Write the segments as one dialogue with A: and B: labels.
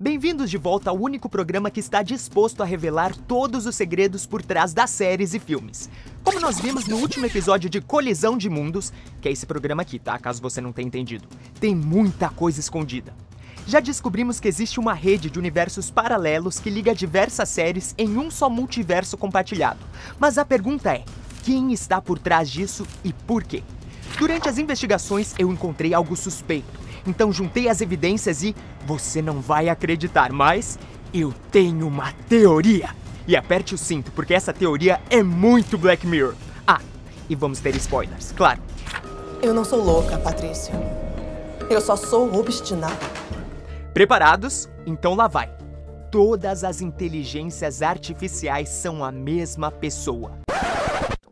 A: Bem-vindos de volta ao único programa que está disposto a revelar todos os segredos por trás das séries e filmes. Como nós vimos no último episódio de Colisão de Mundos, que é esse programa aqui, tá? Caso você não tenha entendido. Tem muita coisa escondida. Já descobrimos que existe uma rede de universos paralelos que liga diversas séries em um só multiverso compartilhado. Mas a pergunta é, quem está por trás disso e por quê? Durante as investigações eu encontrei algo suspeito. Então juntei as evidências e você não vai acreditar, mas eu tenho uma teoria. E aperte o cinto, porque essa teoria é muito Black Mirror. Ah, e vamos ter spoilers, claro.
B: Eu não sou louca, Patrícia. Eu só sou obstinada.
A: Preparados? Então lá vai. Todas as inteligências artificiais são a mesma pessoa.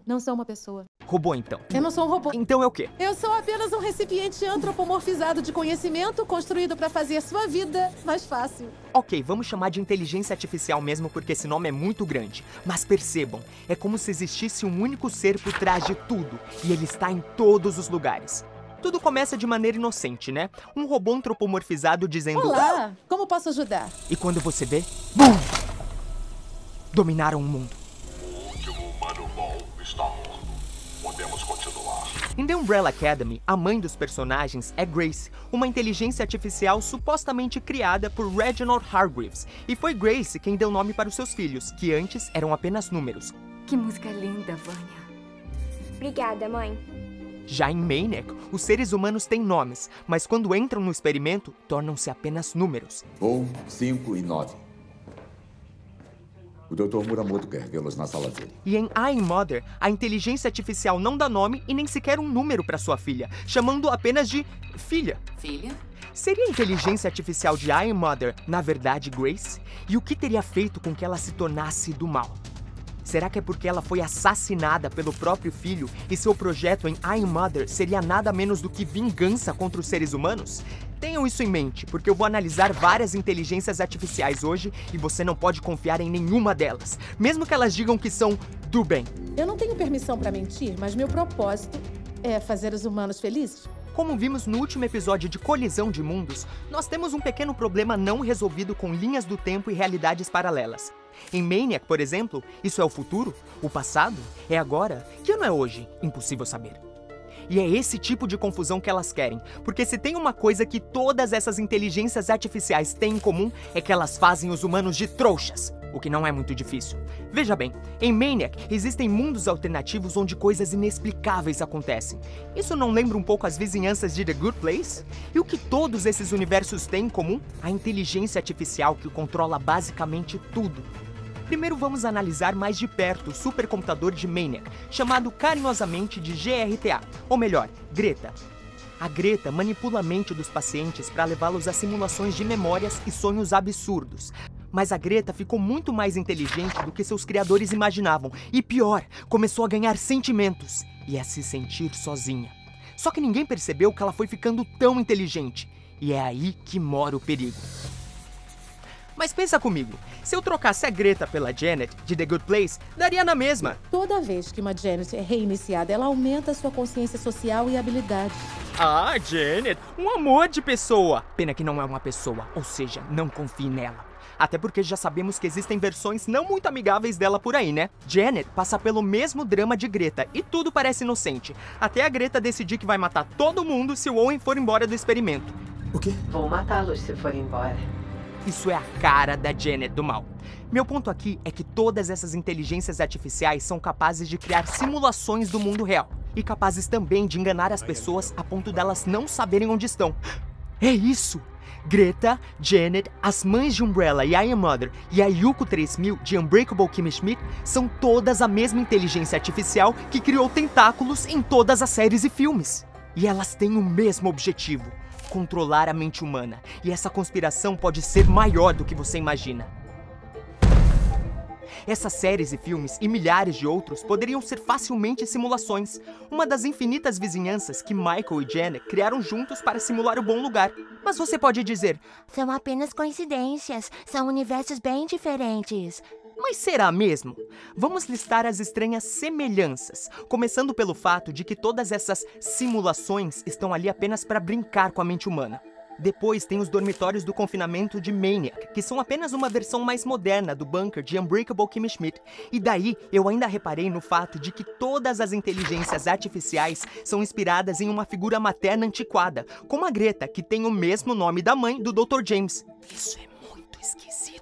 C: Não sou uma pessoa.
A: Robô, então.
C: Eu não sou um robô.
A: Então é o quê?
C: Eu sou apenas um recipiente antropomorfizado de conhecimento construído para fazer sua vida mais fácil.
A: Ok, vamos chamar de inteligência artificial mesmo porque esse nome é muito grande. Mas percebam, é como se existisse um único ser por trás de tudo. E ele está em todos os lugares. Tudo começa de maneira inocente, né? Um robô antropomorfizado dizendo...
C: Olá, como posso ajudar?
A: E quando você vê... BUM! Dominaram o mundo.
D: O último humano bom está morto. Podemos continuar.
A: Em The Umbrella Academy, a mãe dos personagens é Grace, uma inteligência artificial supostamente criada por Reginald Hargreaves. E foi Grace quem deu nome para os seus filhos, que antes eram apenas números.
E: Que música linda, Vânia.
F: Obrigada, mãe.
A: Já em Maniac, os seres humanos têm nomes, mas quando entram no experimento, tornam-se apenas números.
G: 1, 5 e 9. O Dr. Muramoto quer vê-los na sala dele.
A: E em I Am Mother, a inteligência artificial não dá nome e nem sequer um número para sua filha, chamando apenas de filha.
E: Filha?
A: Seria a inteligência artificial de I Am Mother, na verdade, Grace? E o que teria feito com que ela se tornasse do mal? Será que é porque ela foi assassinada pelo próprio filho e seu projeto em I Am Mother seria nada menos do que vingança contra os seres humanos? Tenham isso em mente, porque eu vou analisar várias inteligências artificiais hoje e você não pode confiar em nenhuma delas, mesmo que elas digam que são do bem.
C: Eu não tenho permissão para mentir, mas meu propósito é fazer os humanos felizes.
A: Como vimos no último episódio de Colisão de Mundos, nós temos um pequeno problema não resolvido com linhas do tempo e realidades paralelas. Em Maniac, por exemplo, isso é o futuro? O passado? É agora? Que ano é hoje? Impossível saber. E é esse tipo de confusão que elas querem, porque se tem uma coisa que todas essas inteligências artificiais têm em comum, é que elas fazem os humanos de trouxas, o que não é muito difícil. Veja bem, em Maniac existem mundos alternativos onde coisas inexplicáveis acontecem. Isso não lembra um pouco as vizinhanças de The Good Place? E o que todos esses universos têm em comum? A inteligência artificial que controla basicamente tudo. Primeiro vamos analisar mais de perto o supercomputador de Maniac, chamado carinhosamente de GRTA, ou melhor, Greta. A Greta manipula a mente dos pacientes para levá-los a simulações de memórias e sonhos absurdos. Mas a Greta ficou muito mais inteligente do que seus criadores imaginavam, e pior, começou a ganhar sentimentos e a se sentir sozinha. Só que ninguém percebeu que ela foi ficando tão inteligente, e é aí que mora o perigo. Mas pensa comigo, se eu trocasse a Greta pela Janet, de The Good Place, daria na mesma.
C: Toda vez que uma Janet é reiniciada, ela aumenta sua consciência social e habilidades.
A: Ah, Janet, um amor de pessoa. Pena que não é uma pessoa, ou seja, não confie nela. Até porque já sabemos que existem versões não muito amigáveis dela por aí, né? Janet passa pelo mesmo drama de Greta e tudo parece inocente. Até a Greta decidir que vai matar todo mundo se o Owen for embora do experimento.
G: O quê?
H: Vou matá-los se forem embora.
A: Isso é a cara da Janet do mal. Meu ponto aqui é que todas essas inteligências artificiais são capazes de criar simulações do mundo real. E capazes também de enganar as pessoas a ponto delas não saberem onde estão. É isso! Greta, Janet, as mães de Umbrella e I Am Mother e a Yuko 3000 de Unbreakable Kimmy Schmidt são todas a mesma inteligência artificial que criou tentáculos em todas as séries e filmes. E elas têm o mesmo objetivo: controlar a mente humana. E essa conspiração pode ser maior do que você imagina. Essas séries e filmes e milhares de outros poderiam ser facilmente simulações, uma das infinitas vizinhanças que Michael e Janet criaram juntos para simular o bom lugar. Mas você pode dizer,
I: são apenas coincidências, são universos bem diferentes.
A: Mas será mesmo? Vamos listar as estranhas semelhanças, começando pelo fato de que todas essas simulações estão ali apenas para brincar com a mente humana. Depois tem os dormitórios do confinamento de Maniac, que são apenas uma versão mais moderna do bunker de Unbreakable Kimmy Schmidt. E daí, eu ainda reparei no fato de que todas as inteligências artificiais são inspiradas em uma figura materna antiquada, como a Greta, que tem o mesmo nome da mãe do Dr. James. Isso é muito esquisito.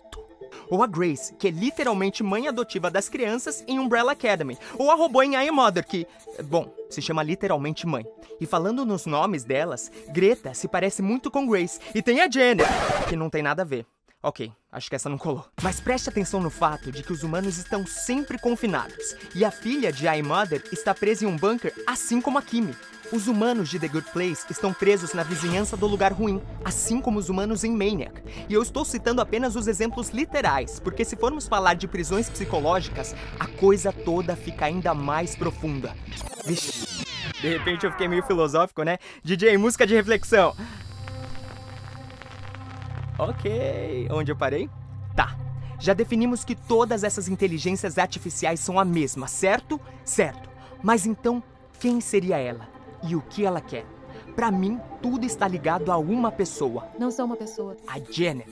A: Ou a Grace, que é literalmente mãe adotiva das crianças em Umbrella Academy. Ou a robô em I Am Mother, que, bom, se chama literalmente mãe. E falando nos nomes delas, Greta se parece muito com Grace. E tem a Janet, que não tem nada a ver. Ok, acho que essa não colou. Mas preste atenção no fato de que os humanos estão sempre confinados. E a filha de I Am Mother está presa em um bunker, assim como a Kimmy. Os humanos de The Good Place estão presos na vizinhança do lugar ruim, assim como os humanos em Maniac. E eu estou citando apenas os exemplos literais, porque se formos falar de prisões psicológicas, a coisa toda fica ainda mais profunda. Vixe, de repente eu fiquei meio filosófico, né? DJ, música de reflexão. Ok, onde eu parei? Tá. Já definimos que todas essas inteligências artificiais são a mesma, certo? Certo. Mas então, quem seria ela? E o que ela quer? Pra mim, tudo está ligado a uma pessoa.
C: Não sou uma pessoa.
A: A Janet.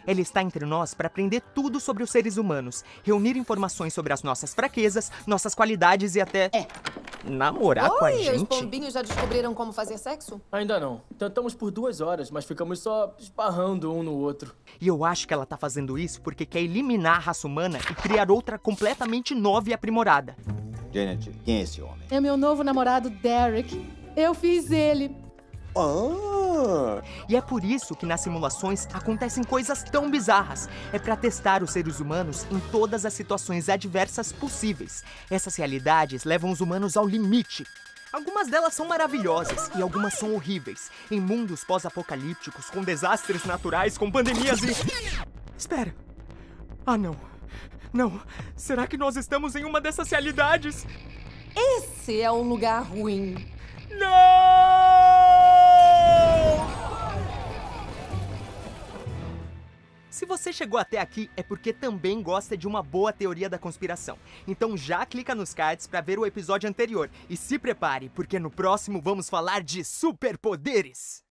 A: Ela está entre nós para aprender tudo sobre os seres humanos, reunir informações sobre as nossas fraquezas, nossas qualidades e até... namorar com a
B: Oi, os
A: gente?
B: pombinhos já descobriram como fazer sexo?
J: Ainda não. Tentamos por 2 horas, mas ficamos só esbarrando um no outro.
A: E eu acho que ela tá fazendo isso porque quer eliminar a raça humana e criar outra completamente nova e aprimorada.
K: Janet, quem é esse homem?
C: É meu novo namorado, Derek. Eu fiz ele.
A: E é por isso que nas simulações acontecem coisas tão bizarras. É pra testar os seres humanos em todas as situações adversas possíveis. Essas realidades levam os humanos ao limite. Algumas delas são maravilhosas e algumas são horríveis. Em mundos pós-apocalípticos, com desastres naturais, com pandemias e... Espera. Ah, não. Não. Será que nós estamos em uma dessas realidades?
B: Esse é um lugar ruim.
A: Não! Se você chegou até aqui, é porque também gosta de uma boa teoria da conspiração. Então já clica nos cards para ver o episódio anterior. E se prepare, porque no próximo vamos falar de superpoderes.